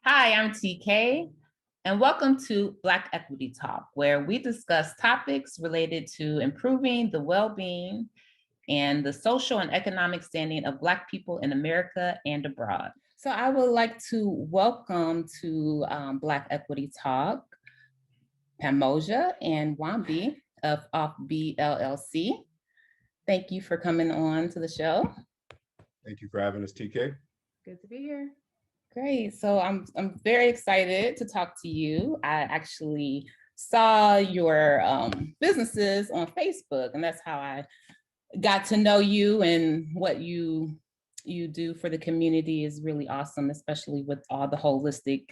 Hi, I'm TK, and welcome to Black Equity Talk, where we discuss topics related to improving the well-being and the social and economic standing of Black people in America and abroad. So I would like to welcome to Black Equity Talk, Pamoja and Wambi of OffBeLLC. Thank you for coming on to the show. Thank you for having us, TK. Good to be here. Great. So I'm very excited to talk to you. I actually saw your businesses on Facebook, and that's how I got to know you, and what you do for the community is really awesome, especially with all the holistic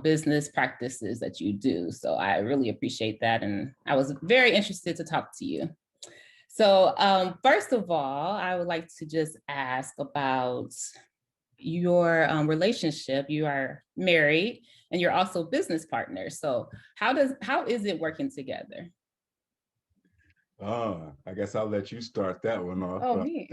business practices that you do. So I really appreciate that, and I was very interested to talk to you. So first of all, I would like to just ask about your relationship. You are married and you're also business partners. So how is it working together? I guess I'll let you start that one off. Oh, me.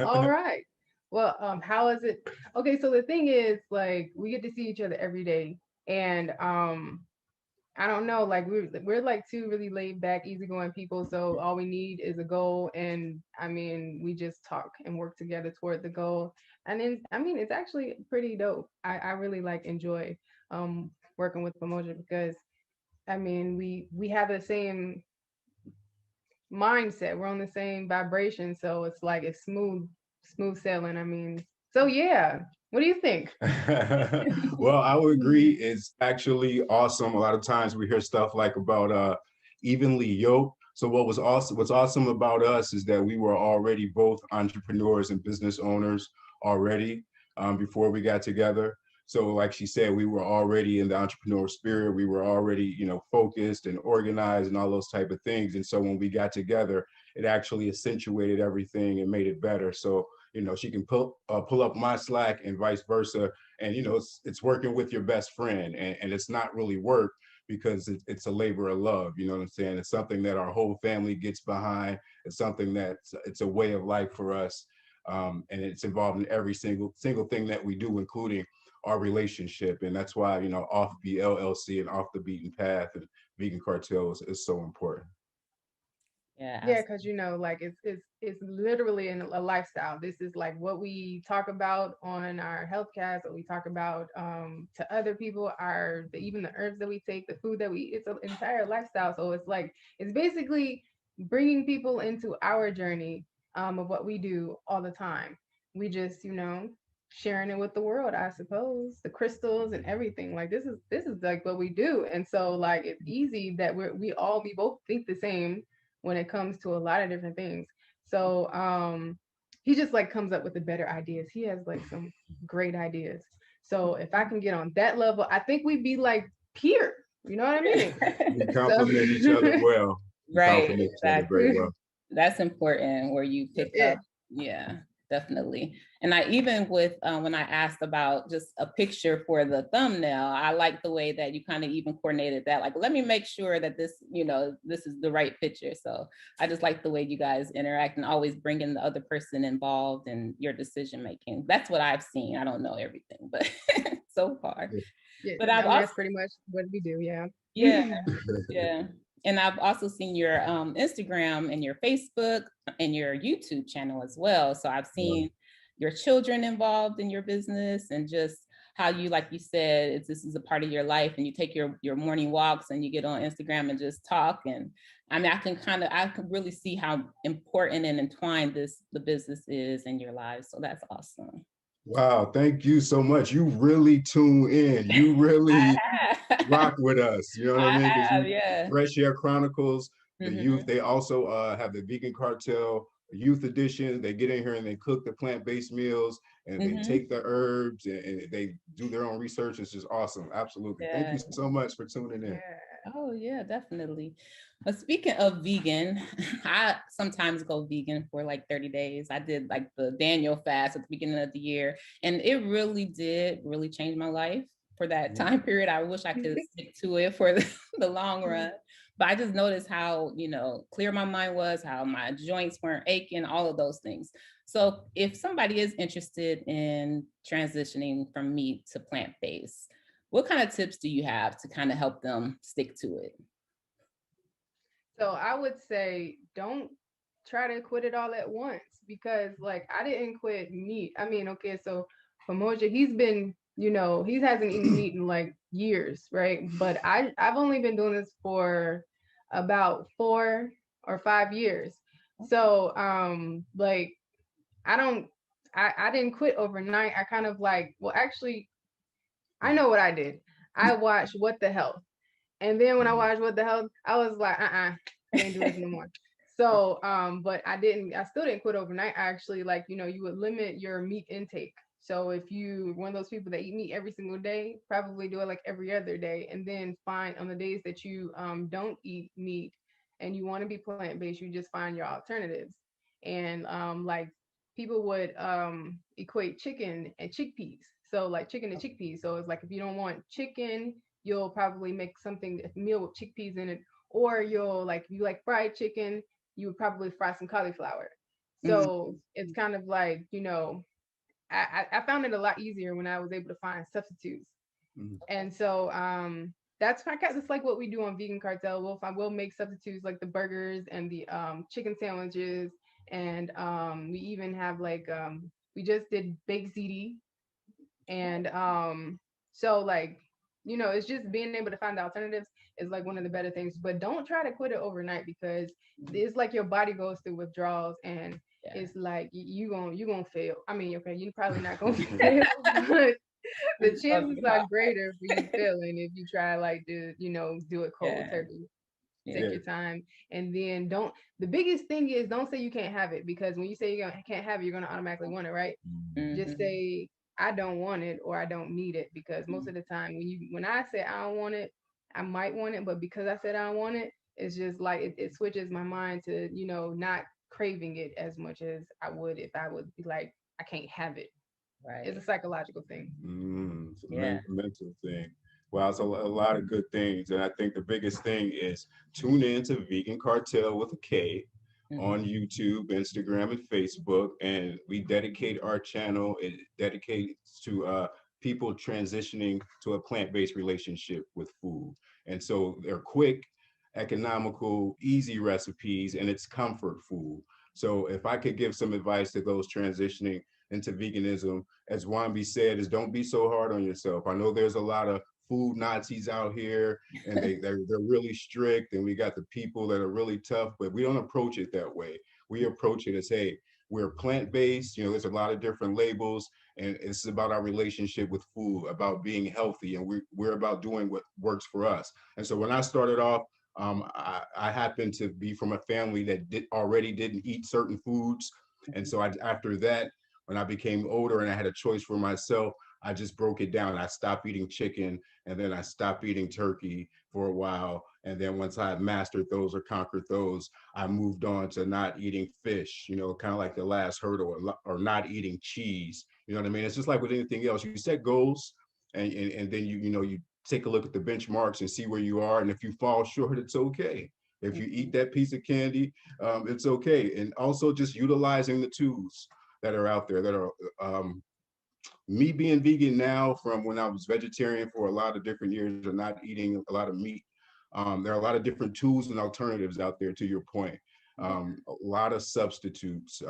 All right. Well, how is it? Okay, so the thing is, like, we get to see each other every day, and I don't know, like we're like two really laid back, easygoing people. So all we need is a goal, and I mean, we just talk and work together toward the goal. And then, I mean, it's actually pretty dope. I really like enjoy working with Pamoja because I mean, we have the same mindset. We're on the same vibration, so it's like it's smooth sailing. I mean, so yeah. What do you think? Well, I would agree. It's actually awesome. A lot of times we hear stuff like about evenly yoked. So what's awesome about us is that we were already both entrepreneurs and business owners already before we got together. So like she said, we were already in the entrepreneurial spirit. We were already, focused and organized and all those type of things. And so when we got together, it actually accentuated everything and made it better. So she can pull up my slack and vice versa. And, it's working with your best friend, and it's not really work because it's a labor of love. You know what I'm saying? It's something that our whole family gets behind. It's something it's a way of life for us. And it's involved in every single thing that we do, including our relationship. And that's why, OffBeLLC and Off the Beaten Path and Vegan Kartel is so important. Yeah, because like it's literally a lifestyle. This is like what we talk about on our health cast, what we talk about to other people, even the herbs that we take, the food that we eat. It's an entire lifestyle. So it's basically bringing people into our journey of what we do all the time. We just sharing it with the world, I suppose, the crystals and everything. Like this is like what we do, and so like it's easy that we both think the same when it comes to a lot of different things. So he just like comes up with the better ideas. He has like some great ideas. So if I can get on that level, I think we'd be like peer. You know what I mean? We complement each other well. Right, exactly. Well. That's important where you pick up. Yeah, definitely. And I even with when I asked about just a picture for the thumbnail, I like the way that you kind of even coordinated that. Like, let me make sure that this is the right picture. So I just like the way you guys interact and always bringing the other person involved in your decision making. That's what I've seen. I don't know everything, but so far. Yeah, but that's pretty much what we do. Yeah. Yeah. Yeah. And I've also seen your Instagram and your Facebook and your YouTube channel as well. So I've seen your children involved in your business, and just how you, like you said, this is a part of your life, and you take your morning walks and you get on Instagram and just talk. And I mean, I can really see how important and entwined the business is in your lives. So that's awesome. Wow, thank you so much. You really tune in. You really rock with us. You know what I mean? Yeah. Fresh Air Chronicles, the youth, they also have the Vegan Kartel youth edition. They get in here and they cook the plant-based meals, and they take the herbs, and they do their own research. It's just awesome. Absolutely. Thank you so much for tuning in. Oh yeah, definitely. But speaking of vegan, I sometimes go vegan for like 30 days. I did like the Daniel fast at the beginning of the year, and it really did change my life. for that time period. I wish I could stick to it for the long run. But I just noticed how, you know, clear my mind was, how my joints weren't aching, all of those things. So if somebody is interested in transitioning from meat to plant-based, what kind of tips do you have to kind of help them stick to it? So I would say don't try to quit it all at once, because like I didn't quit meat. I mean, okay, so Pamoja, he's been, you know, he hasn't eaten meat in like years, right? But I've only been doing this for about 4 or 5 years. So like I didn't quit overnight. I kind of like, well, actually, I know what I did. I watched What the Health. And then when I watched What the Health, I was like, I can't do this no more. So, but I still didn't quit overnight. I actually, like, you know, you would limit your meat intake. So if you one of those people that eat meat every single day, probably do it like every other day, and then find on the days that you don't eat meat and you want to be plant-based, you just find your alternatives. And like people would equate chicken and chickpeas. So like chicken and chickpeas. So it's like if you don't want chicken, you'll probably make something, a meal with chickpeas in it, or you'll like, if you like fried chicken, you would probably fry some cauliflower. So it's kind of like, you know, I found it a lot easier when I was able to find substitutes. And so that's it's like what we do on Vegan Kartel. We'll make substitutes like the burgers and the chicken sandwiches, and we even have like we just did baked ziti. And so like, you know, it's just being able to find the alternatives is like one of the better things. But don't try to quit it overnight, because it's like your body goes through withdrawals, and it's like you gonna fail. I mean, okay, you're probably not gonna fail, but the chances are greater for you failing if you try like to, you know, do it cold turkey. Take your time, and then the biggest thing is don't say you can't have it, because when you say you can't have it, you're gonna automatically want it, right? Just say I don't want it, or I don't need it, because most of the time when I say I don't want it, I might want it, but because I said I don't want it, it's just like it switches my mind to, you know, not craving it as much as I would if I would be like, I can't have it. Right. It's a psychological thing. It's a mental thing. Wow, it's a lot of good things. And I think the biggest thing is tune in to Vegan Kartel with a K on YouTube, Instagram, and Facebook. And we dedicate our channel, it dedicates to people transitioning to a plant-based relationship with food. And so they're quick, economical, easy recipes, and it's comfort food. So if I could give some advice to those transitioning into veganism, as Wambi said, is don't be so hard on yourself. I know there's a lot of food Nazis out here, and they're really strict, and we got the people that are really tough, but we don't approach it that way. We approach it as, hey, we're plant-based, you know, there's a lot of different labels, and it's about our relationship with food, about being healthy, and we're about doing what works for us. And so when I started off, I happened to be from a family that already didn't eat certain foods. And so after that, when I became older and I had a choice for myself, I just broke it down. I stopped eating chicken, and then I stopped eating turkey for a while. And then once I had mastered those or conquered those, I moved on to not eating fish, you know, kind of like the last hurdle, or not eating cheese. You know what I mean? It's just like with anything else. You set goals, and then you take a look at the benchmarks and see where you are. And if you fall short, it's okay. If you eat that piece of candy, it's okay. And also just utilizing the tools that are out there that are me being vegan now, from when I was vegetarian for a lot of different years or not eating a lot of meat. There are a lot of different tools and alternatives out there, to your point. A lot of substitutes.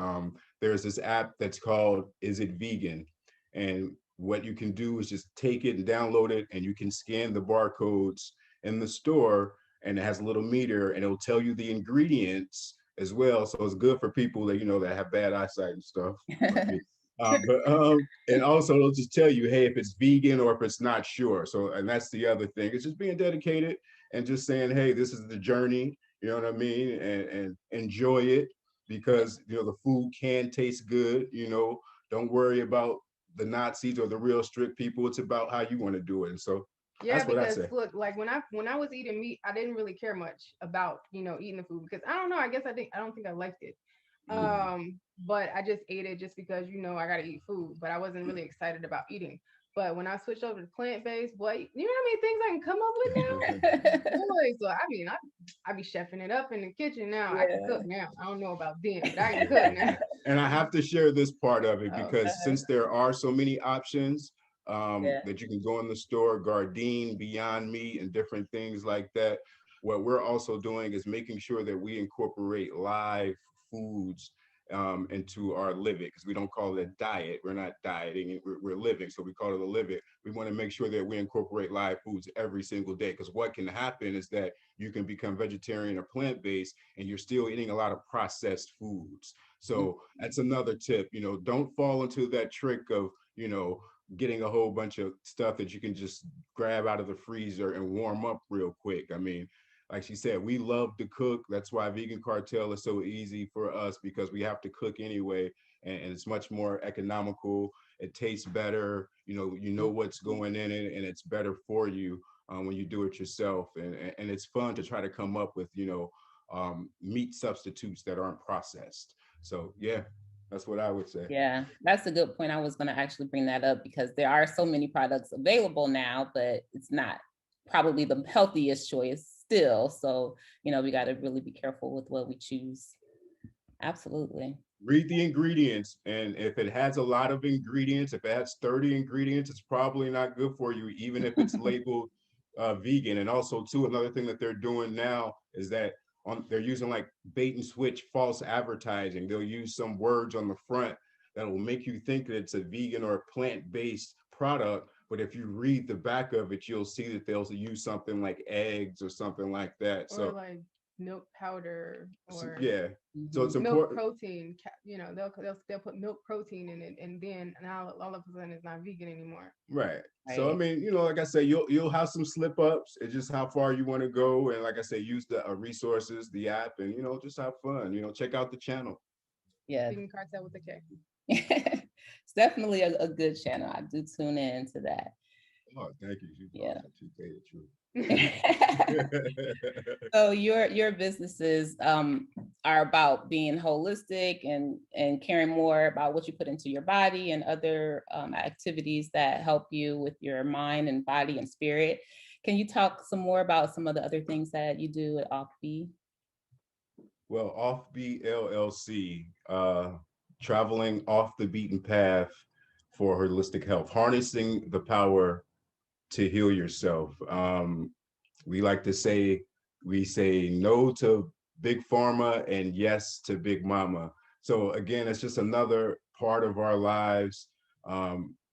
There's this app that's called Is It Vegan? And what you can do is just take it and download it, and you can scan the barcodes in the store, and it has a little meter, and it'll tell you the ingredients as well. So it's good for people that, you know, that have bad eyesight and stuff. And also it'll just tell you, hey, if it's vegan or if it's not sure. So, and that's the other thing. It's just being dedicated and just saying, hey, this is the journey, you know what I mean? And enjoy it, because, you know, the food can taste good, you know, don't worry about the Nazis or the real strict people. It's about how you want to do it. And so that's what I say. Look, like when I was eating meat, I didn't really care much about, you know, eating the food, because I don't know, I don't think I liked it. But I just ate it just because, you know, I gotta eat food, but I wasn't really excited about eating. But when I switched over to plant-based, boy, you know how many things I can come up with now? Boy, so I mean, I be chefing it up in the kitchen now. I can cook now. I don't know about then, but I can cook now. And I have to share this part of it because since there are so many options that you can go in the store, Gardein, Beyond Meat, and different things like that, what we're also doing is making sure that we incorporate live foods into our living, because we don't call it a diet. We're not dieting, we're living, so we call it a living. We want to make sure that we incorporate live foods every single day, because what can happen is that you can become vegetarian or plant-based and you're still eating a lot of processed foods. So that's another tip, you know, don't fall into that trick of, you know, getting a whole bunch of stuff that you can just grab out of the freezer and warm up real quick. I mean, like she said, we love to cook. That's why Vegan Cartel is so easy for us, because we have to cook anyway, and it's much more economical. It tastes better. You know what's going in it, and it's better for you when you do it yourself. And it's fun to try to come up with, meat substitutes that aren't processed. So yeah, that's what I would say. Yeah, that's a good point. I was going to actually bring that up because there are so many products available now, but it's not probably the healthiest choice still. So, we got to really be careful with what we choose. Absolutely. Read the ingredients. And if it has a lot of ingredients, if it has 30 ingredients, it's probably not good for you, even if it's labeled vegan. And also too, another thing that they're doing now is that they're using like bait and switch false advertising. They'll use some words on the front that will make you think that it's a vegan or a plant-based product. But if you read the back of it, you'll see that they'll use something like eggs or something like that. Or so like milk powder, or yeah. So it's milk important. protein, they'll put milk protein in it, and then now all of a sudden it's not vegan anymore. Right. So I mean, like I say, you'll have some slip ups. It's just how far you want to go, and like I say, use the resources, the app, and just have fun. Check out the channel. Yeah. Vegan Cartel with the K. It's definitely a good channel. I do tune in to that. Oh, thank you. Yeah. True. So your businesses are about being holistic and caring more about what you put into your body and other activities that help you with your mind and body and spirit. Can you talk some more about some of the other things that you do at OffBe? Well, OffBeLLC, traveling off the beaten path for holistic health, harnessing the power to heal yourself. We like to say, we say no to big pharma and yes to big mama. So again, it's just another part of our lives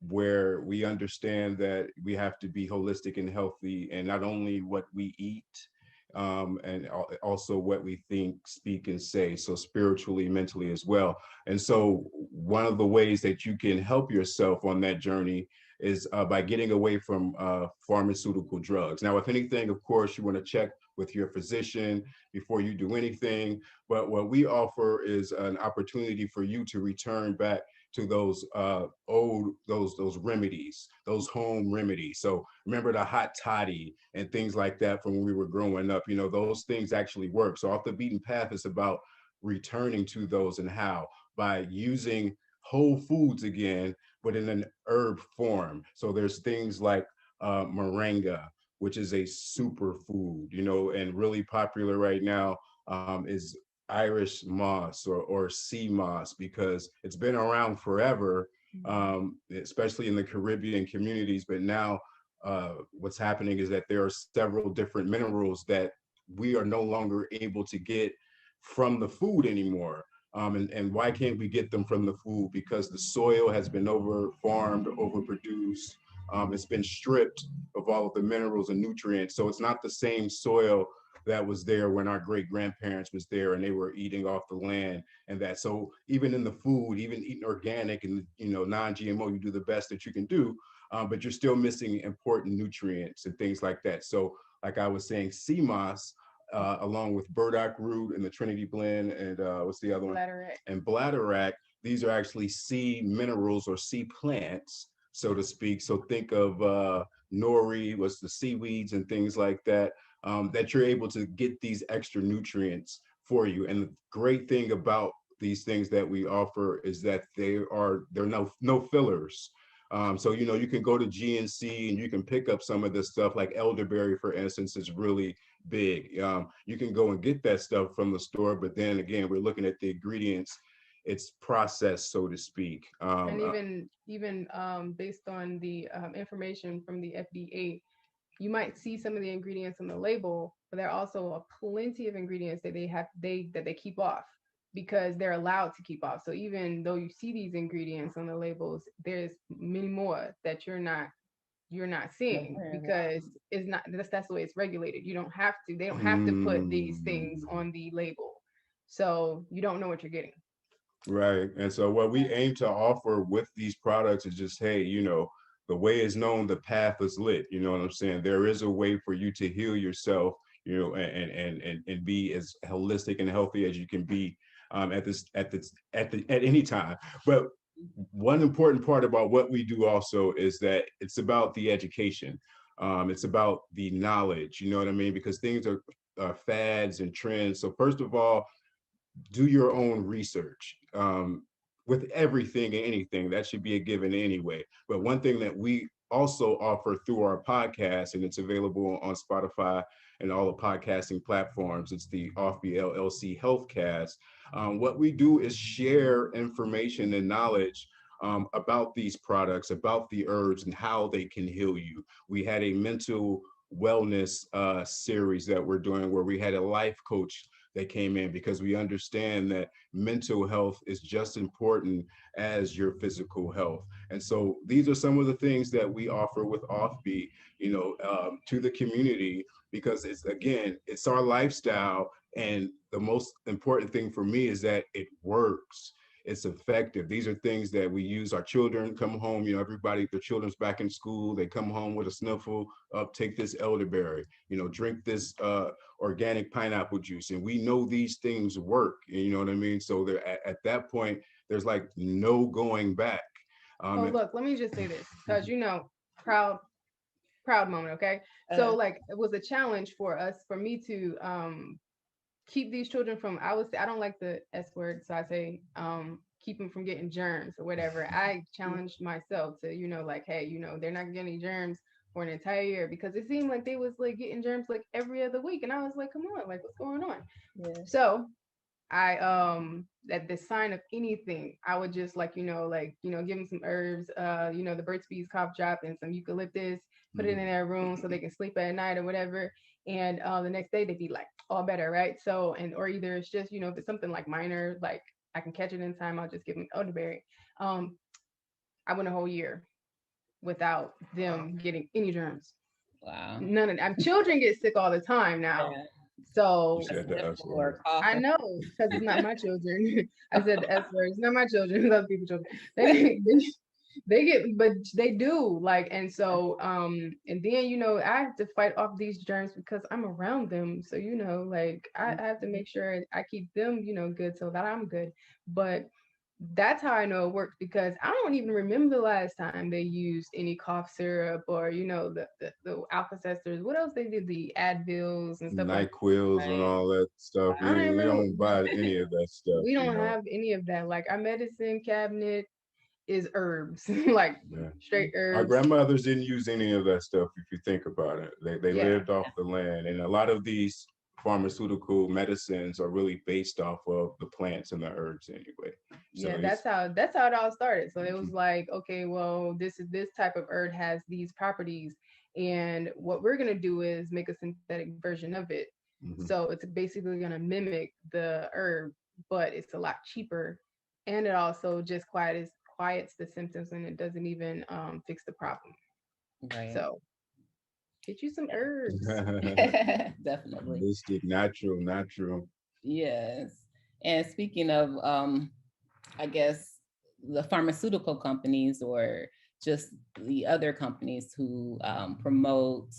where we understand that we have to be holistic and healthy, and not only what we eat, and also what we think, speak, and say, so spiritually, mentally as well. And so one of the ways that you can help yourself on that journey is by getting away from pharmaceutical drugs. Now, if anything, of course, you want to check with your physician before you do anything. But what we offer is an opportunity for you to return back to those those remedies, those home remedies. So remember the hot toddy and things like that from when we were growing up. Those things actually work. So Off the Beaten Path is about returning to those, and how by using whole foods again, but in an herb form. So there's things like moringa, which is a superfood, and really popular right now is Irish moss or sea moss, because it's been around forever, especially in the Caribbean communities. But now what's happening is that there are several different minerals that we are no longer able to get from the food anymore. And why can't we get them from the food? Because the soil has been over-farmed, overproduced. It's been stripped of all of the minerals and nutrients. So it's not the same soil that was there when our great grandparents was there and they were eating off the land and that. So even in the food, even eating organic and non-GMO, you do the best that you can do, but you're still missing important nutrients and things like that. So like I was saying, sea moss, along with burdock root and the Trinity blend, and what's the other one? Bladderwrack. And bladderwrack. These are actually sea minerals or sea plants, so to speak. So think of nori, what's the seaweeds and things like that, that you're able to get these extra nutrients for you. And the great thing about these things that we offer is that they're no fillers. So, you know, you can go to GNC and you can pick up some of this stuff, like elderberry, for instance, is really big. You can go and get that stuff from the store, but then again, we're looking at the ingredients. It's processed, so to speak. And even based on the information from the FDA, you might see some of the ingredients on the label, but there are also plenty of ingredients that they keep off because they're allowed to keep off. So even though you see these ingredients on the labels, there's many more that you're not seeing because it's not that's the way it's regulated. They don't have to put these things on the label. So you don't know what you're getting. Right. And so what we aim to offer with these products is just, hey, you know, the way is known, the path is lit. You know what I'm saying? There is a way for you to heal yourself, you know, and be as holistic and healthy as you can be at any time. But one important part about what we do also is that it's about the education. It's about the knowledge, you know what I mean? Because things are fads and trends. So first of all, do your own research with everything and anything. That should be a given anyway. But one thing that we also offer through our podcast, and it's available on Spotify and all the podcasting platforms, it's the OffBeLLC Healthcast. What we do is share information and knowledge about these products, about the herbs and how they can heal you. We had a mental wellness series that we're doing where we had a life coach that came in, because we understand that mental health is just important as your physical health. And so these are some of the things that we offer with OffBe, you know, to the community, because it's our lifestyle. And the most important thing for me is that it works. It's effective. These are things that we use. Our children come home, you know, their children's back in school. They come home with a sniffle up, take this elderberry, you know, drink this organic pineapple juice. And we know these things work, you know what I mean? So at that point, there's like no going back. Look, let me just say this, because, you know, proud moment. Okay. So like, it was a challenge for me to keep these children from, I don't like the S word, so I say keep them from getting germs or whatever. I challenged myself to, you know, like, hey, you know, they're not getting germs for an entire year, because it seemed like they was like getting germs like every other week, and I was like, come on, like, what's going on? Yeah. So I at the sign of anything, I would just like, you know, give them some herbs, you know, the Burt's Bees cough drop and some eucalyptus, put it in their room so they can sleep at night or whatever. And the next day they'd be like all better, right? So, or either it's just, you know, if it's something like minor, like I can catch it in time, I'll just give them elderberry. I went a whole year without them getting any germs. Wow. None of them. Children get sick all the time now. Yeah. So I know, because it's not my children. I said the S word. It's not my children. Other people's children. They get, but they do, like, and so and then, you know, I have to fight off these germs because I'm around them. So, you know, like I have to make sure I keep them, you know, good so that I'm good. But that's how I know it works, because I don't even remember the last time they used any cough syrup or, you know, the Alka-Seltzers. What else they did? The Advils and stuff, NyQuils and all that stuff. We don't buy any of that stuff. We don't have any of that. Like, our medicine cabinet is herbs, like straight herbs. Our grandmothers didn't use any of that stuff, if you think about it. They lived off the land, and a lot of these pharmaceutical medicines are really based off of the plants and the herbs anyway. So yeah, that's how it all started. So it was like, okay, well, this type of herb has these properties, and what we're gonna do is make a synthetic version of it. So it's basically gonna mimic the herb, but it's a lot cheaper, and it also just quiets the symptoms, and it doesn't even fix the problem. Right. So get you some herbs. Definitely. Holistic, natural. Yes. And speaking of, I guess, the pharmaceutical companies or just the other companies who promote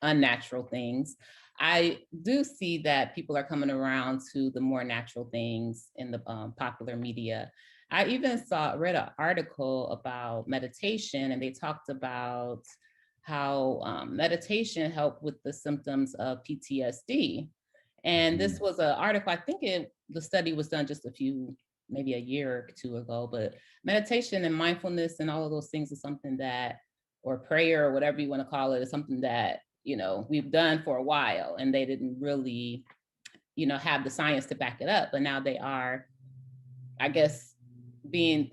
unnatural things, I do see that people are coming around to the more natural things in the popular media. I even read an article about meditation, and they talked about how meditation helped with the symptoms of PTSD. And this was an article, I think the study was done just a few maybe a year or two ago, but meditation and mindfulness and all of those things is something that, or prayer or whatever you want to call it, is something that, you know, we've done for a while, and they didn't really, you know, have the science to back it up, but now they are, I guess,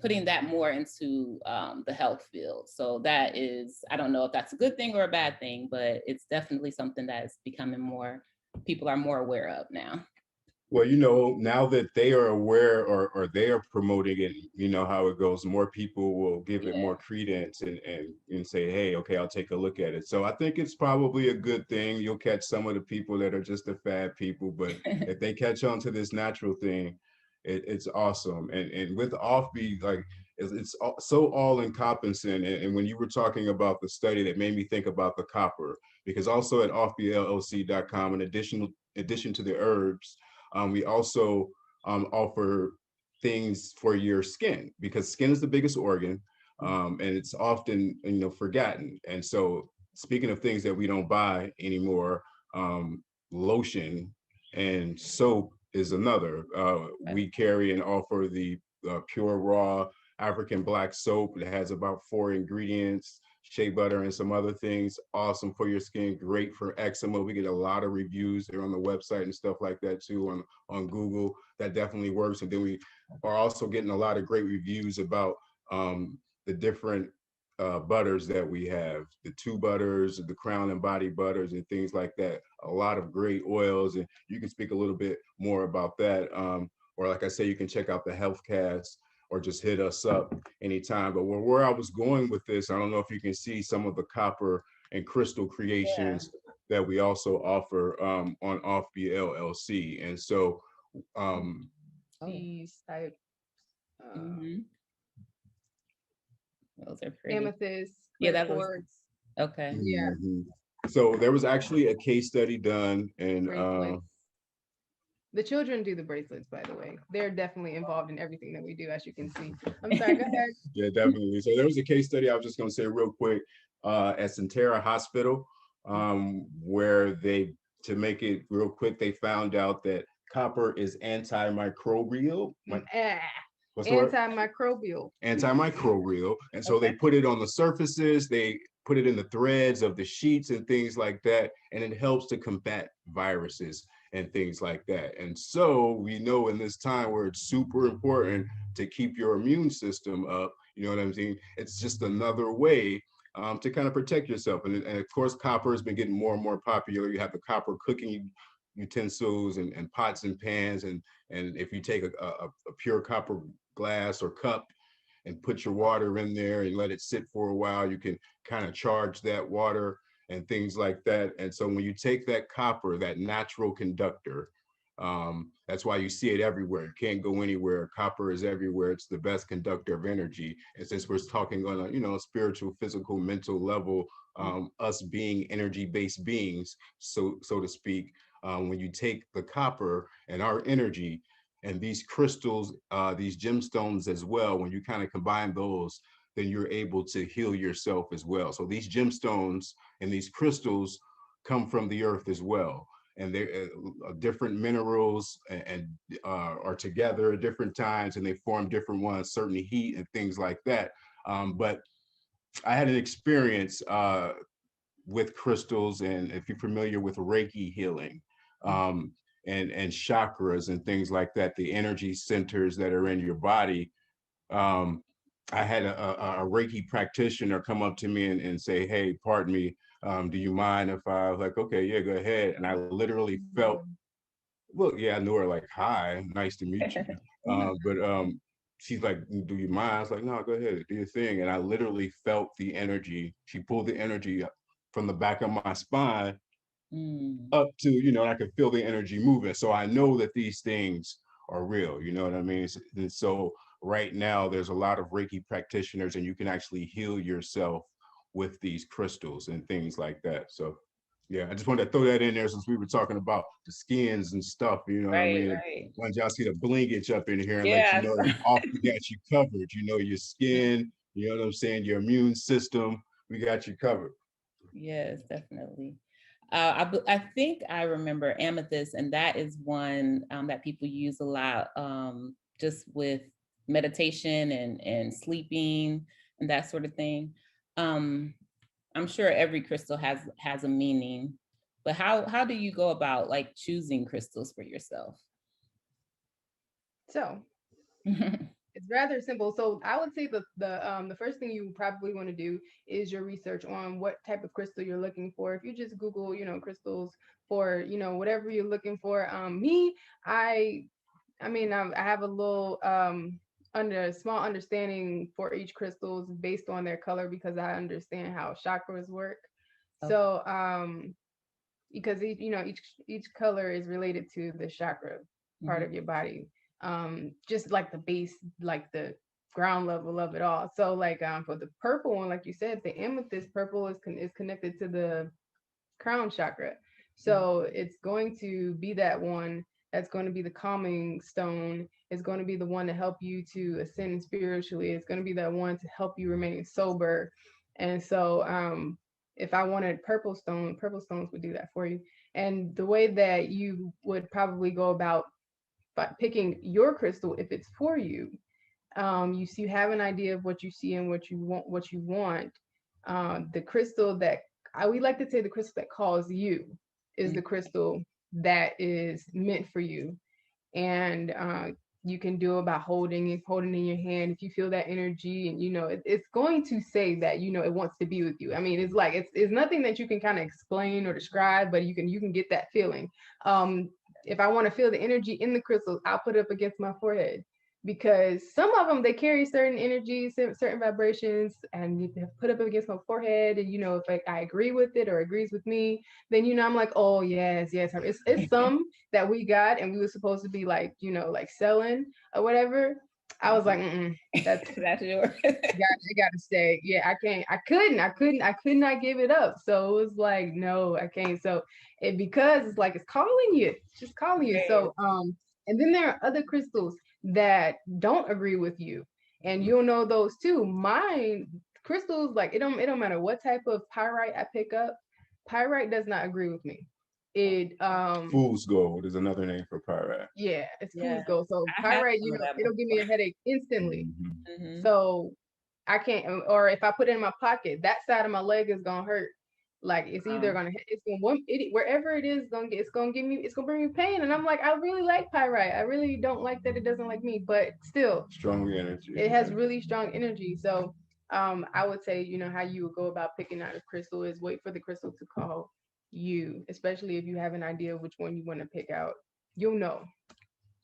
putting that more into the health field. So that is, I don't know if that's a good thing or a bad thing, but it's definitely something that is becoming more, people are more aware of now. Well, you know, now that they are aware, or they are promoting it, you know how it goes. More people will give it more credence and say, hey, okay, I'll take a look at it. So I think it's probably a good thing. You'll catch some of the people that are just the fad people, but if they catch on to this natural thing, it's awesome. And with OffBe, like, it's so all encompassing. And when you were talking about the study, that made me think about the copper, because also at offbellc.com, in addition to the herbs, we also offer things for your skin, because skin is the biggest organ, and it's often, you know, forgotten. And so, speaking of things that we don't buy anymore, lotion and soap is another. We carry and offer the pure raw African black soap. It has about 4 ingredients: shea butter and some other things. Awesome for your skin, great for eczema. We get a lot of reviews there on the website and stuff like that too, on Google. That definitely works. And then we are also getting a lot of great reviews about the different butters that we have, the 2 butters, the crown and body butters and things like that. A lot of great oils, and you can speak a little bit more about that. Or like I say, you can check out the Healthcast, or just hit us up anytime. But where I was going with this, I don't know if you can see some of the copper and crystal creations that we also offer on OffBe LLC. And so these types, those are pretty. Amethyst, quartz. Okay. Yeah. So there was actually a case study done, and the children do the bracelets, by the way. They're definitely involved in everything that we do, as you can see. I'm sorry, go ahead. Yeah, definitely. So there was a case study, I was just going to say real quick, at Centera Hospital, where they, to make it real quick, they found out that copper is antimicrobial. Antimicrobial. Antimicrobial. And so they put it on the surfaces, they put it in the threads of the sheets and things like that, and it helps to combat viruses and things like that. And so we know in this time where it's super important to keep your immune system up, you know what I'm saying? It's just another way to kind of protect yourself. And of course, copper has been getting more and more popular. You have the copper cooking utensils and pots and pans. And if you take a pure copper glass or cup and put your water in there and let it sit for a while, you can kind of charge that water and things like that. And so when you take that copper, that natural conductor, that's why you see it everywhere. You can't go anywhere. Copper is everywhere. It's the best conductor of energy. And since we're talking on a, you know, spiritual, physical, mental level, us being energy-based beings, so to speak, when you take the copper and our energy and these crystals, these gemstones as well, when you kind of combine those, then you're able to heal yourself as well. So these gemstones and these crystals come from the earth as well. And they're different minerals and are together at different times, and they form different ones, certain heat and things like that. But I had an experience with crystals, and if you're familiar with Reiki healing, and chakras and things like that, the energy centers that are in your body. I had a Reiki practitioner come up to me and say, hey, pardon me, do you mind if I was like, okay, yeah, go ahead. And I literally felt, well, yeah, I knew her, like, hi, nice to meet you. But she's like, do you mind? I was like, no, go ahead, do your thing. And I literally felt the energy. She pulled the energy up from the back of my spine up to, you know, I could feel the energy moving. So I know that these things are real, you know what I mean? And so right now there's a lot of Reiki practitioners, and you can actually heal yourself with these crystals and things like that. So yeah, I just wanted to throw that in there since we were talking about the skins and stuff, you know what I mean? Right. Once y'all see the blinkage up in here and let you know that OffBe got you covered, you know, your skin, you know what I'm saying, your immune system, we got you covered. Yes, definitely. I think I remember amethyst, and that is one that people use a lot just with meditation and sleeping and that sort of thing. I'm sure every crystal has a meaning, but how do you go about like choosing crystals for yourself? So it's rather simple. So I would say the first thing you probably want to do is your research on what type of crystal you're looking for. If you just Google, crystals for, whatever you're looking for. I have a little small understanding for each crystals based on their color, because I understand how chakras work. Okay. So because each color is related to the chakra part of your body, just like the base, like the ground level of it all. So like for the purple one, like you said, the amethyst purple is connected to the crown chakra. So it's going to be that one that's going to be the calming stone. It's going to be the one to help you to ascend spiritually. It's going to be that one to help you remain sober. And so if I wanted purple stones would do that for you. And the way that you would probably go about picking your crystal, if it's for you, you have an idea of what you see and what you want. The crystal that we like to say, the crystal that calls you is the crystal that is meant for you. And you can do it by holding it in your hand. If you feel that energy, and it's going to say that it wants to be with you. I mean, it's like it's nothing that you can kind of explain or describe, but you can get that feeling. If I want to feel the energy in the crystals, I'll put it up against my forehead, because some of them, they carry certain energies, certain vibrations, and you put up against my forehead, and if I agree with it or agrees with me, then I'm like, oh yes. It's some that we got and we were supposed to be like like selling or whatever. I was like, that's yours. It got to stay. Yeah, I could not give it up. So it was like, no, I can't. So because it's like it's calling you, it's just calling you. So and then there are other crystals that don't agree with you, and you'll know those too. Mine crystals, like it don't matter what type of pyrite I pick up, pyrite does not agree with me. Fool's gold is another name for pyrite. Yeah, it's fool's gold. So pyrite, it'll give me a headache instantly. So I can't, or if I put it in my pocket, that side of my leg is gonna hurt. Like it's either wherever it is it's gonna bring me pain. And I'm like, I really like pyrite. I really don't like that it doesn't like me, but still strong energy. It has really strong energy. So I would say, how you would go about picking out a crystal is wait for the crystal to call you, especially if you have an idea of which one you want to pick out. You'll know.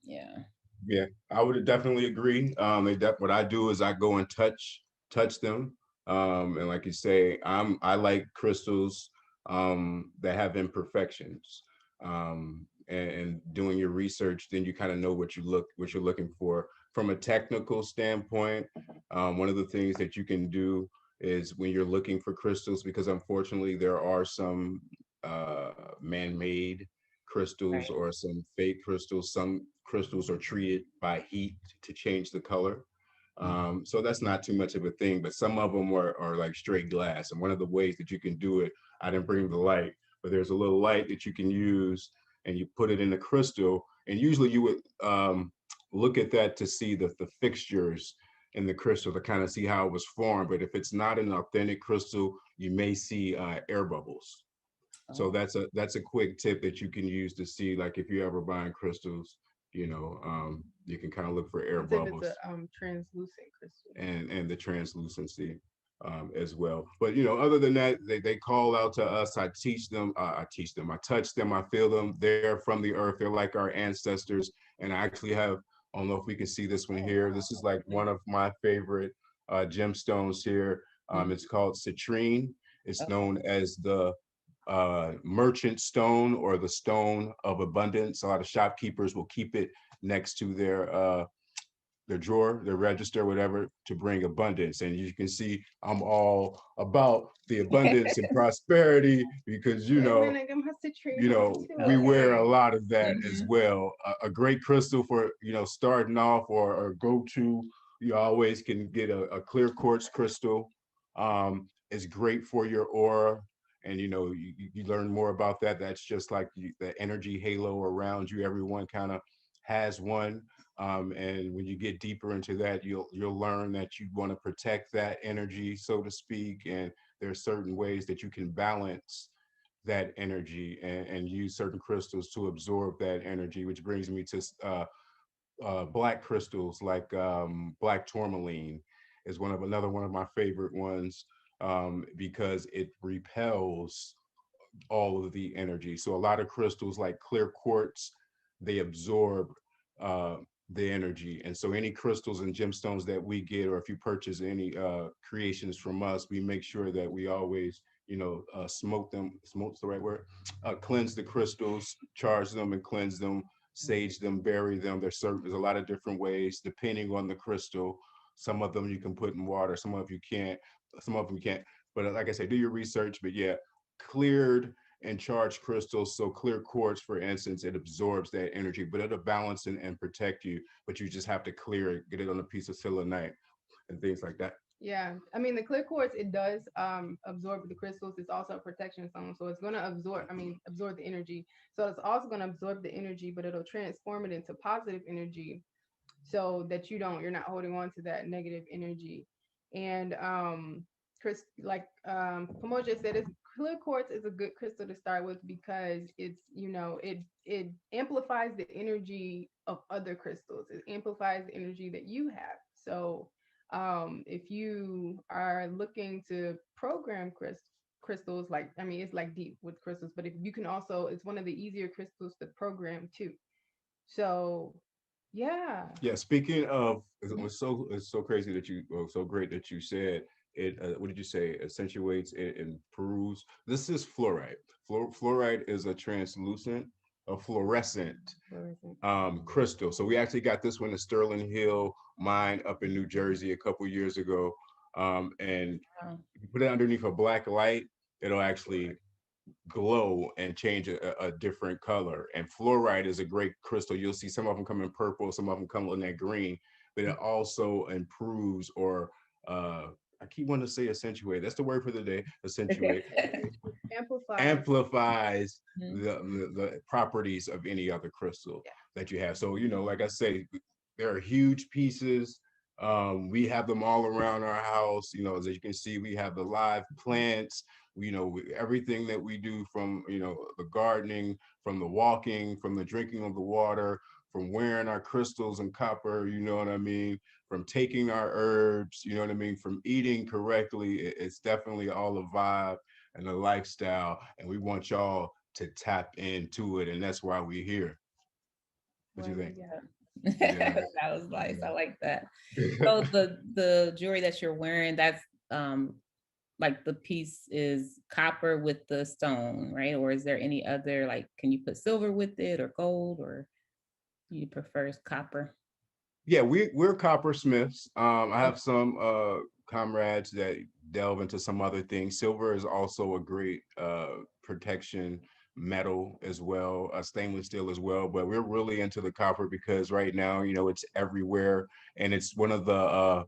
Yeah, I would definitely agree. What I do is I go and touch them. And like you say, I like crystals that have imperfections. And doing your research, then you kind of know what you're looking for. From a technical standpoint, one of the things that you can do is when you're looking for crystals, because unfortunately there are some man-made crystals or some fake crystals. Some crystals are treated by heat to change the color. So that's not too much of a thing, but some of them are like straight glass. And one of the ways that you can do it, I didn't bring the light, but there's a little light that you can use, and you put it in the crystal. And usually you would look at that to see the fixtures in the crystal to kind of see how it was formed. But if it's not an authentic crystal, you may see air bubbles. So that's a quick tip that you can use to see, like if you're ever buying crystals, you can kind of look for air bubbles. It's a translucent crystal. And the translucency as well. But other than that, they call out to us. I teach them, I touch them, I feel them. They're from the earth. They're like our ancestors. And I actually have, I don't know if we can see this one here. This is like one of my favorite gemstones here. It's called citrine. It's known as the merchant stone, or the stone of abundance. A lot of shopkeepers will keep it next to their drawer, their register, whatever, to bring abundance. And you can see I'm all about the abundance and prosperity, because we wear a lot of that as well. A great crystal for starting off, or go to, you always can get a clear quartz crystal. It's great for your aura. And you learn more about that. That's just like the energy halo around you. Everyone kind of has one. And when you get deeper into that, you'll learn that you want to protect that energy, so to speak. And there are certain ways that you can balance that energy and use certain crystals to absorb that energy, which brings me to black crystals like black tourmaline is another one of my favorite ones, because it repels all of the energy. So a lot of crystals like clear quartz, they absorb uh, the energy. And so any crystals and gemstones that we get, or if you purchase any creations from us, we make sure that we always, smoke them. Smoke's the right word. Cleanse the crystals, charge them and cleanse them, sage them, bury them. There's a lot of different ways depending on the crystal. Some of them you can put in water, some of you can't, some of them you can't. But like I said, do your research. But yeah, cleared and charged crystals. So clear quartz, for instance, it absorbs that energy, but it'll balance and protect you. But you just have to clear it, get it on a piece of selenite and things like that. Yeah, I mean the clear quartz, it does absorb the crystals. It's also a protection stone, so it's going to absorb the energy. So it's also going to absorb the energy, but it'll transform it into positive energy, so that you're not holding on to that negative energy. And Chris, like Pamoja said, it's clear quartz is a good crystal to start with because it's, it amplifies the energy of other crystals. It amplifies the energy that you have. So if you are looking to program crystals, like, I mean, it's like deep with crystals, but if you can also, it's one of the easier crystals to program too. So yeah. Yeah. Speaking of, it's so crazy that so great that you said it. What did you say? Accentuates, it improves. This is fluorite. Fluorite is a translucent, a fluorescent crystal. So we actually got this one in Sterling Hill mine up in New Jersey a couple years ago. And if you put it underneath a black light, it'll actually glow and change a different color. And fluorite is a great crystal. You'll see some of them come in purple, some of them come in that green, but it also improves or I keep wanting to say accentuate. That's the word for the day. Accentuate. Amplifies the properties of any other crystal that you have. So, like I say, there are huge pieces. We have them all around our house. As you can see, we have the live plants. Everything that we do, from the gardening, from the walking, from the drinking of the water, from wearing our crystals and copper, you know what I mean, from taking our herbs, you know what I mean, from eating correctly. It's definitely all a vibe and a lifestyle, and we want y'all to tap into it, and that's why we're here. What do you think? Yeah. That was nice. I like that. So the jewelry that you're wearing, that's like the piece is copper with the stone, right? Or is there any other, like, can you put silver with it or gold, or you prefer copper? Yeah, we're coppersmiths. I have some comrades that delve into some other things. Silver is also a great protection metal as well, stainless steel as well. But we're really into the copper because right now, it's everywhere, and it's one of the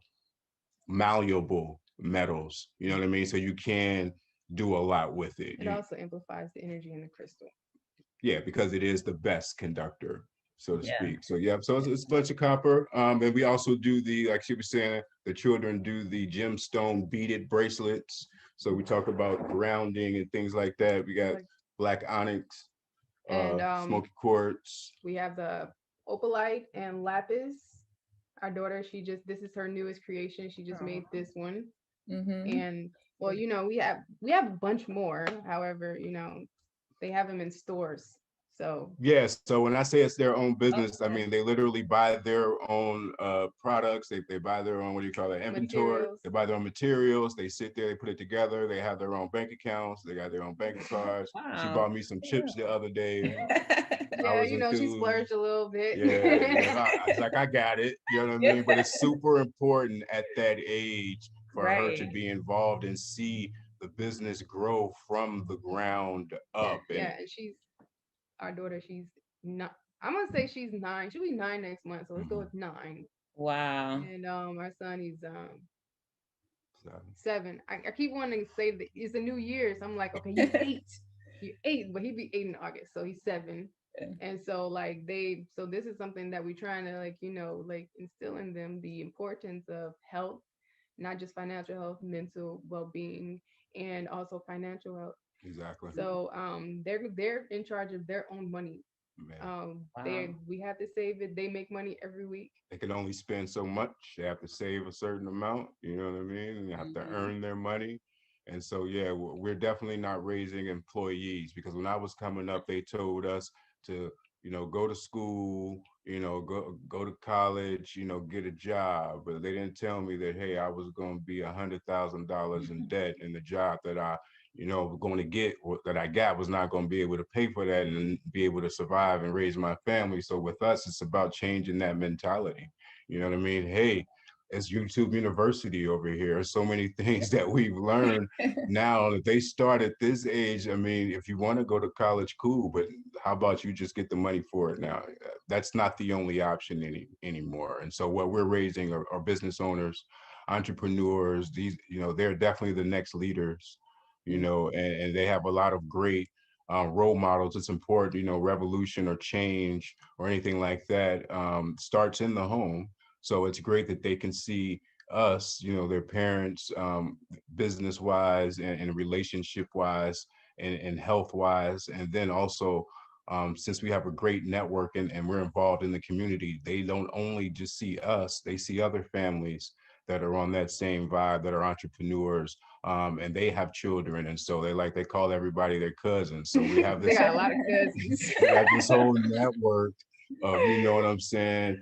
malleable metals. You know what I mean? So you can do a lot with it. It also amplifies the energy in the crystal. Yeah, because it is the best conductor, so to speak. So yeah, so it's a bunch of copper. And we also do like she was saying, the children do the gemstone beaded bracelets. So we talk about grounding and things like that. We got black onyx and smoky quartz. We have the opalite and lapis. Our daughter, this is her newest creation. She just made this one. And well, we have a bunch more. However, they have them in stores. So yes, so when I say it's their own business, I mean they literally buy their own products. They buy their own, what do you call it, inventory. Materials. They buy their own materials. They sit there, they put it together. They have their own bank accounts. They got their own bank cards. Wow. She bought me some chips the other day. Yeah, she splurged a little bit. Yeah, I was like, I got it. You know what I mean? But it's super important at that age for her to be involved and see the business grow from the ground up. Yeah, and our daughter, she's not, I'm gonna say she's 9. She'll be 9 next month, so let's go with 9. Wow. And our son, he's 7. I keep wanting to say that it's a new year, so I'm like, okay, you're 8. You're 8, but he'd be 8 in August, so he's 7. And so like so this is something that we're trying to like, you know, like instill in them the importance of health, not just financial health, mental well-being, and also financial health. Exactly. So they're in charge of their own money. Man. We have to save it. They make money every week. They can only spend so much. They have to save a certain amount, you know what I mean? And they have to earn their money. And so, yeah, we're definitely not raising employees, because when I was coming up, they told us to, you know, go to school, you know, go to college, you know, get a job. But they didn't tell me that, hey, I was going to be $100,000 in debt, and the job that I, you know, going to get, or that I got, was not going to be able to pay for that and be able to survive and raise my family. So with us, it's about changing that mentality. You know what I mean? Hey, it's YouTube University over here. There's so many things that we've learned now that they start at this age. I mean, if you want to go to college, cool, but how about you just get the money for it now? That's not the only option anymore. And so what we're raising are business owners, entrepreneurs. These, you know, they're definitely the next leaders, you know, and they have a lot of great role models. It's important, you know, revolution or change or anything like that starts in the home. So it's great that they can see us, you know, their parents, business wise and relationship wise and health wise. And then also, since we have a great network and we're involved in the community, they don't only just see us, they see other families that are on that same vibe, that are entrepreneurs, and they have children, and so they call everybody their cousins. So we have They this got a lot of cousins. we have this whole network of, you know what I'm saying,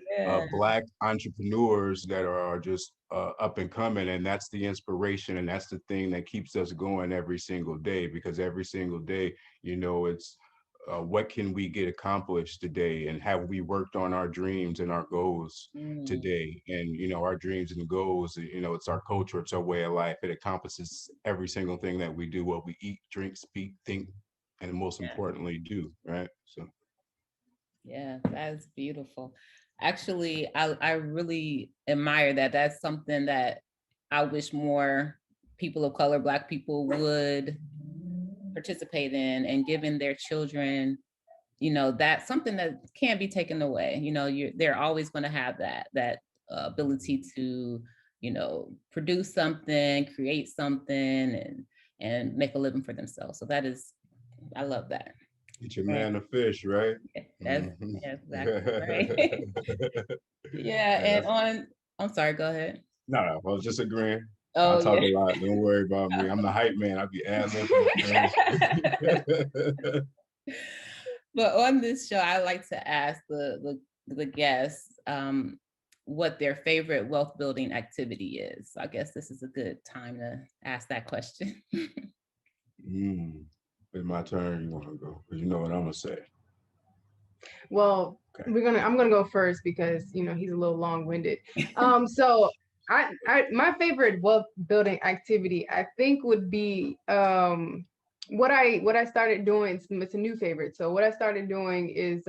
Black entrepreneurs that are just up and coming, and that's the inspiration, and that's the thing that keeps us going every single day, because every single day, you know, it's what can we get accomplished today, and have we worked on our dreams and our goals today? And you know, our dreams and goals, you know, it's our culture, it's our way of life. It encompasses every single thing that we do, what we eat, drink, speak, think, and most importantly do, right? So yeah, that's beautiful. Actually, I really admire that. That's something that I wish more people of color, Black people, would participate in, and giving their children, you know, that's something that can't be taken away. You know, they're always going to have that ability to, you know, produce something, create something, and make a living for themselves. So that is, I love that. Get your man a fish, right? That's exactly right. Yeah, and I'm sorry, go ahead. No, I was just agreeing. I Oh, talk yeah. a lot. Don't worry about me. I'm the hype man. I be ad-libbing. But on this show, I like to ask the guests what their favorite wealth building activity is. So I guess this is a good time to ask that question. It's my turn. You want to go? Because you know what I'm gonna say. Well, okay. I'm gonna go first because you know he's a little long-winded. So my favorite wealth building activity I think would be what I started doing. It's a new favorite. So what I started doing is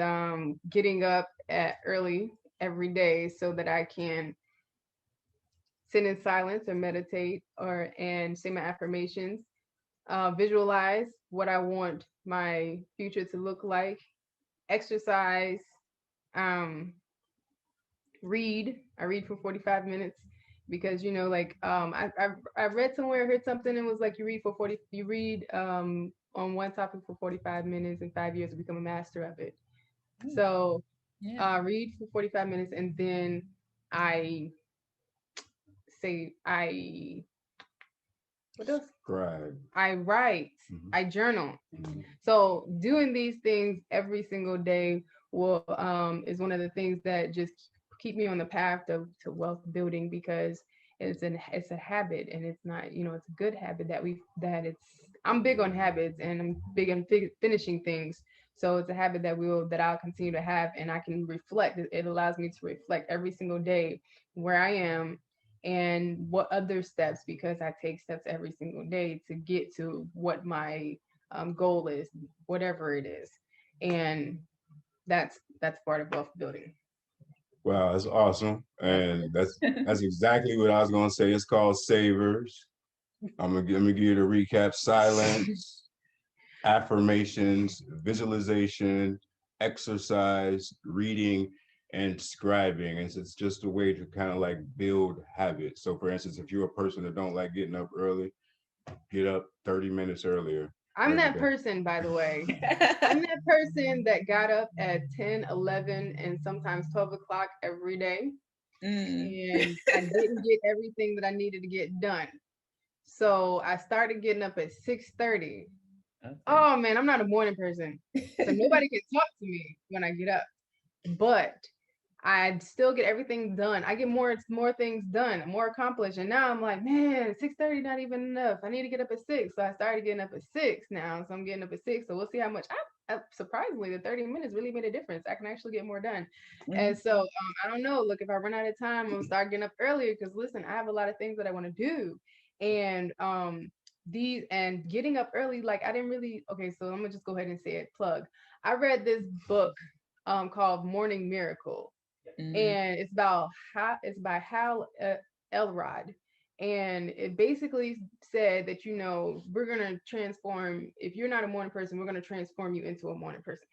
getting up at early every day so that I can sit in silence or meditate and say my affirmations, visualize what I want my future to look like, exercise, read. I read for 45 minutes because you know, like I read somewhere, heard something, and was like, you read on one topic for 45 minutes, in 5 years to become a master of it. So read for 45 minutes, and then I what else? I write, I journal. So doing these things every single day will is one of the things that just keep me on the path to wealth building, because it's a habit, and it's not, you know, it's a good habit I'm big on habits, and I'm big on finishing things. So it's a habit that I'll continue to have, and I can reflect. It allows me to reflect every single day where I am and what other steps, because I take steps every single day to get to what my goal is, whatever it is. And that's part of wealth building. Wow, that's awesome. And that's exactly what I was gonna say. It's called Savers. Let me give you the recap: silence, affirmations, visualization, exercise, reading, and scribing. And it's just a way to kind of like build habits. So for instance, if you're a person that don't like getting up early, get up 30 minutes earlier. I'm that person, by the way. I'm that person that got up at 10, 11, and sometimes 12 o'clock every day. And I didn't get everything that I needed to get done. So I started getting up at 6:30. Okay. Oh man, I'm not a morning person. So nobody can talk to me when I get up. But I'd still get everything done. I get more things done, more accomplished. And now I'm like, man, 6:30 not even enough. I need to get up at 6. So I started getting up at 6 now. So I'm getting up at 6. So we'll see how much. Surprisingly, the 30 minutes really made a difference. I can actually get more done. And so I don't know. Look, if I run out of time, I'm gonna start getting up earlier because listen, I have a lot of things that I want to do. And getting up early, like I didn't really. Okay, so I'm gonna just go ahead and say it. Plug. I read this book called Morning Miracle. And it's by Hal Elrod. And it basically said that, we're going to transform, if you're not a morning person, we're going to transform you into a morning person.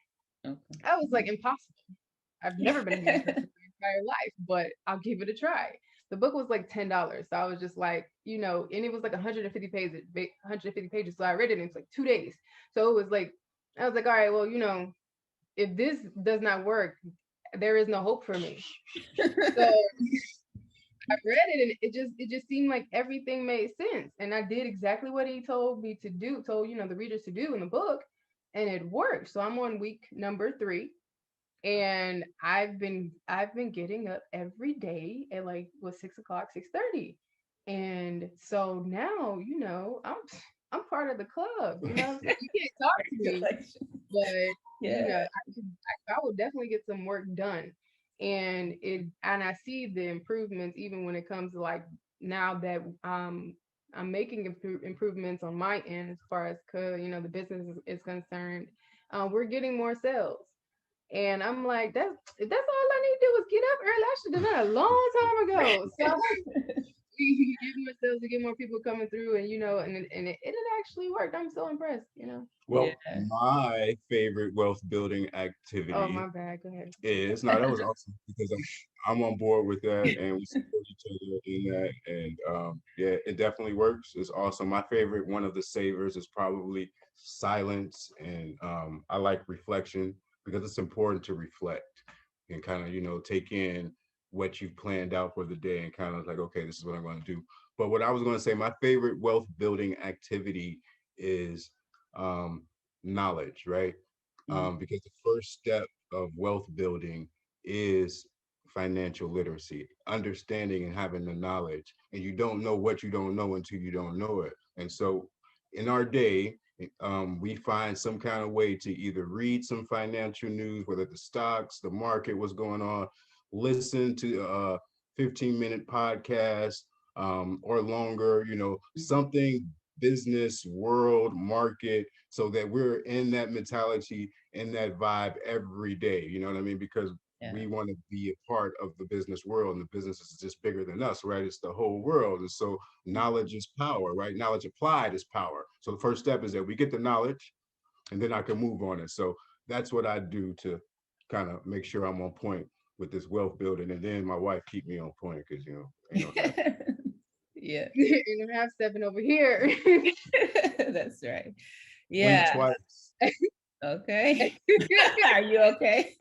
Okay. I was like, impossible. I've never been a morning person my entire life, but I'll give it a try. The book was like $10. So I was just like, and it was like 150 pages. So I read it in like 2 days. So it was like, I was like, all right, well, if this does not work, there is no hope for me. So I read it and it just seemed like everything made sense. And I did exactly what he told me to do, told the readers to do in the book, and it worked. So I'm on week number 3. And I've been getting up every day at like 6 o'clock, 6:30. And so now, I'm part of the club. You can't talk to me, but I will definitely get some work done. And I see the improvements even when it comes to like now that I'm making improvements on my end as far as the business is concerned. We're getting more sales. And I'm like, that's all I need to do is get up early. I should have done that a long time ago. So we get more sales, we get more people coming through, and it actually worked. I'm so impressed. Well, my favorite wealth building activity. Oh, my bad. Go ahead. That was awesome because I'm on board with that, and we support each other in that. And it definitely works. It's awesome. My favorite, one of the savers, is probably silence, and I like reflection because it's important to reflect and kind of take in what you've planned out for the day and kind of like, okay, this is what I'm going to do. But what I was going to say, my favorite wealth building activity is knowledge, right? Because the first step of wealth building is financial literacy, understanding and having the knowledge. And you don't know what you don't know until you don't know it. And so in our day, we find some kind of way to either read some financial news, whether the stocks, the market, what's going on, listen to a 15-minute podcast or longer, something business, world, market, so that we're in that mentality, in that vibe every day. You know what I mean? Because we want to be a part of the business world, and the business is just bigger than us, right? It's the whole world. And so knowledge is power, right? Knowledge applied is power. So the first step is that we get the knowledge, and then I can move on it. So that's what I do to kind of make sure I'm on point with this wealth building. And then my wife keep me on point because, yeah. And I'm half stepping over here. That's right. Yeah. Twice. Okay. Are you okay?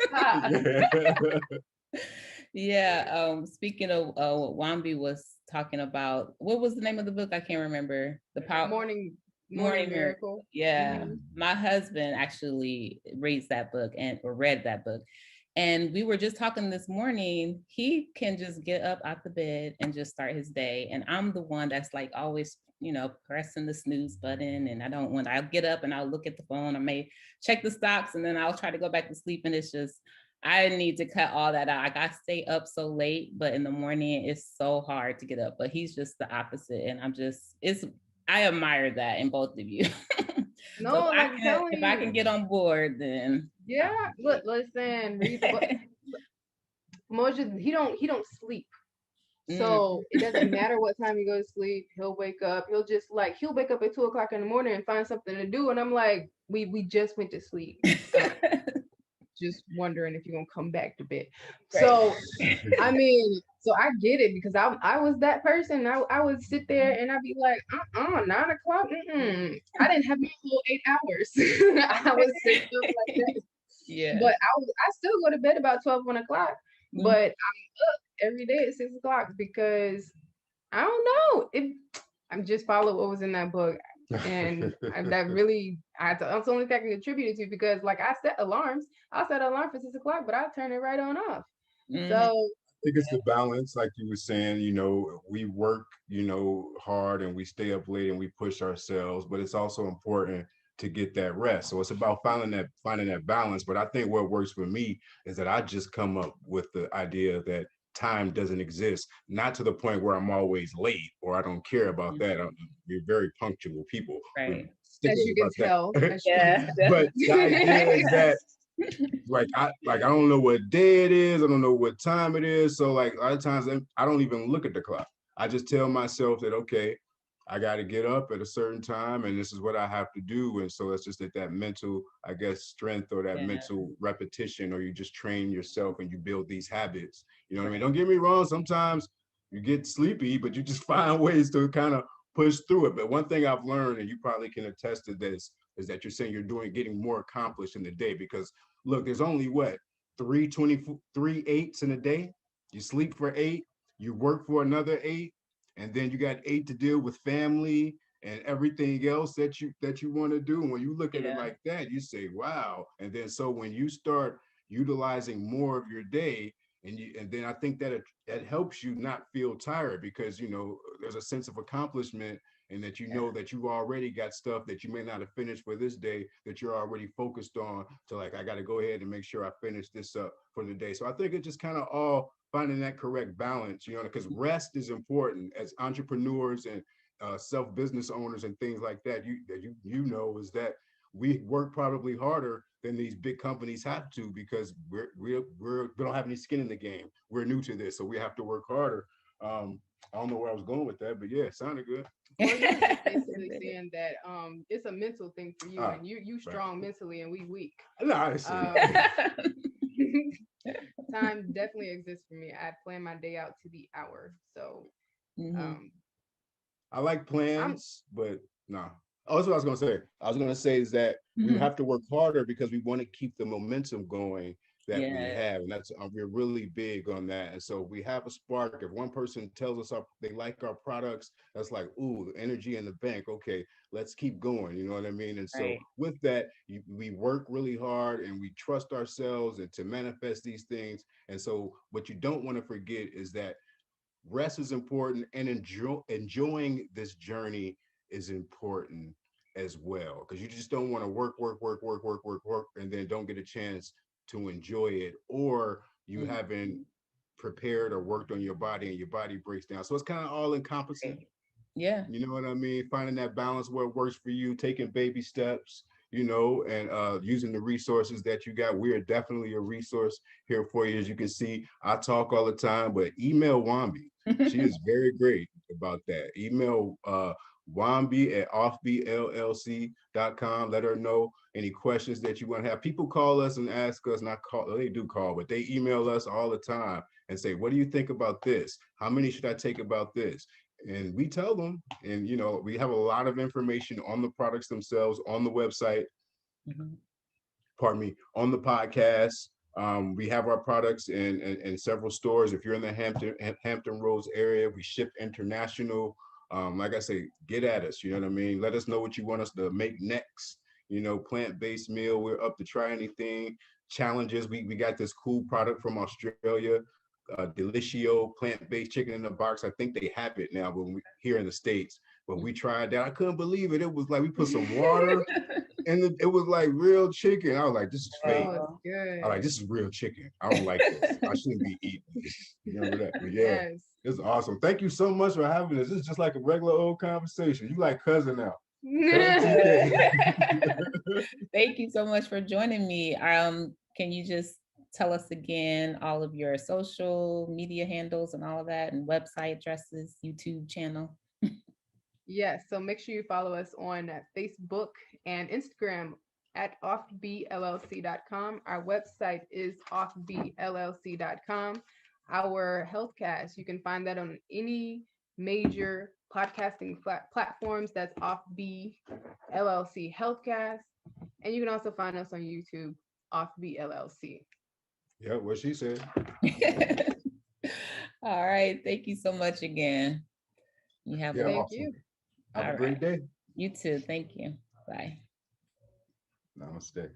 Yeah. Speaking of what Wambi was talking about, what was the name of the book? I can't remember. The Power Morning Miracle. Yeah. Mm-hmm. My husband actually read that book. And we were just talking this morning, he can just get up out the bed and just start his day. And I'm the one that's like always, pressing the snooze button. And I'll get up and I'll look at the phone. I may check the stocks and then I'll try to go back to sleep. And it's just, I need to cut all that out. I stay up so late, but in the morning it's so hard to get up. But he's just the opposite. And I admire that in both of you. No, so if I can get on board, then listen, read the book. Pamoja, he don't sleep. So it doesn't matter what time you go to sleep, he'll wake up. He'll wake up at 2 o'clock in the morning and find something to do. And I'm like, we just went to sleep. just wondering if you're gonna come back to bed. Right. So I mean, so I get it, because I was that person. I would sit there and I'd be like, 9 o'clock. I didn't have my whole 8 hours. I was say stuff like that. Yeah. But I still go to bed about 12, 1 o'clock. But I'm up every day at 6 o'clock because I don't know. I'm just follow what was in that book. And that really, that's the only thing I can contribute it to, because like I set alarms. I'll set an alarm for 6 o'clock, but I'll turn it right on off. So I think it's the balance, like you were saying, we work, hard, and we stay up late and we push ourselves, but it's also important to get that rest. So it's about finding that balance. But I think what works for me is that I just come up with the idea that time doesn't exist, not to the point where I'm always late or I don't care about that. We're very punctual people. Right. As you can tell. Yeah. But the idea is that I don't know what day it is. I don't know what time it is. So like a lot of times I don't even look at the clock. I just tell myself that, okay, I got to get up at a certain time and this is what I have to do. And so it's just that mental, I guess, strength or that mental repetition, or you just train yourself and you build these habits. You know what I mean? Don't get me wrong. Sometimes you get sleepy, but you just find ways to kind of push through it. But one thing I've learned, and you probably can attest to this, is that you're saying you're getting more accomplished in the day, because look, there's only 3 8s in a day. You sleep for 8, you work for another 8, and then you got 8 to deal with family and everything else that you want to do. And when you look at it like that, you say, wow. And then so when you start utilizing more of your day, and then I think that it helps you not feel tired, because there's a sense of accomplishment, and that that you already got stuff that you may not have finished for this day that you're already focused on, to like, I got to go ahead and make sure I finish this up for the day. So I think it just kind of all finding that correct balance, because rest is important as entrepreneurs and self-business owners and things like that. Is that we work probably harder than these big companies have to, because we don't have any skin in the game. We're new to this, so we have to work harder. I don't know where I was going with that, but yeah, it sounded good. Well, you're just basically saying that it's a mental thing for you, and you strong mentally and we weak. No, I see. Time definitely exists for me. I plan my day out to the hour. So I like plans, but no. Also, what I was going to say. I was going to say is that we have to work harder because we want to keep the momentum going that we have, and that's we're really big on that. And so we have a spark. If one person tells us they like our products, that's like, ooh, the energy in the bank. Okay, let's keep going. You know what I mean? And so with that, we work really hard and we trust ourselves and to manifest these things. And so what you don't want to forget is that rest is important, and enjoying this journey is important as well, because you just don't want to work, and then don't get a chance to enjoy it, or you haven't prepared or worked on your body and your body breaks down. So it's kind of all encompassing. Yeah. You know what I mean? Finding that balance where it works for you, taking baby steps, and using the resources that you got. We are definitely a resource here for you. As you can see, I talk all the time, but email Wambi. She is very great about that. Email Wambi at OffBeLLC.com. Let her know any questions that you want to have. People call us and ask us, they do call, but they email us all the time and say, what do you think about this? How many should I take about this? And we tell them, and we have a lot of information on the products themselves, on the website, pardon me, on the podcast. We have our products in several stores. If you're in the Hampton Roads area, we ship international. Like I say, get at us, you know what I mean? Let us know what you want us to make next. Plant-based meal, we're up to try anything. Challenges, we got this cool product from Australia, Delicioso plant-based chicken in a box. I think they have it now, but here in the States. But we tried that. I couldn't believe it. It was like we put some water and it was like real chicken. I was like, this is fake. Oh, good. I was like, this is real chicken. I don't like this. I shouldn't be eating this. Remember that? But yeah, it's awesome. Thank you so much for having this. This is just like a regular old conversation. You like cousin now. Thank you so much for joining me. Can you just tell us again all of your social media handles and all of that, and website addresses, YouTube channel? Yes, so make sure you follow us on Facebook and Instagram at offbellc.com. Our website is offbellc.com. Our healthcast, you can find that on any major podcasting platforms. That's OffBeLLC Healthcast. And you can also find us on YouTube, OffBeLLC. Yeah, what she said. All right. Thank you so much again. You have Thank you. Have a great day. You too. Thank you. Bye. Namaste.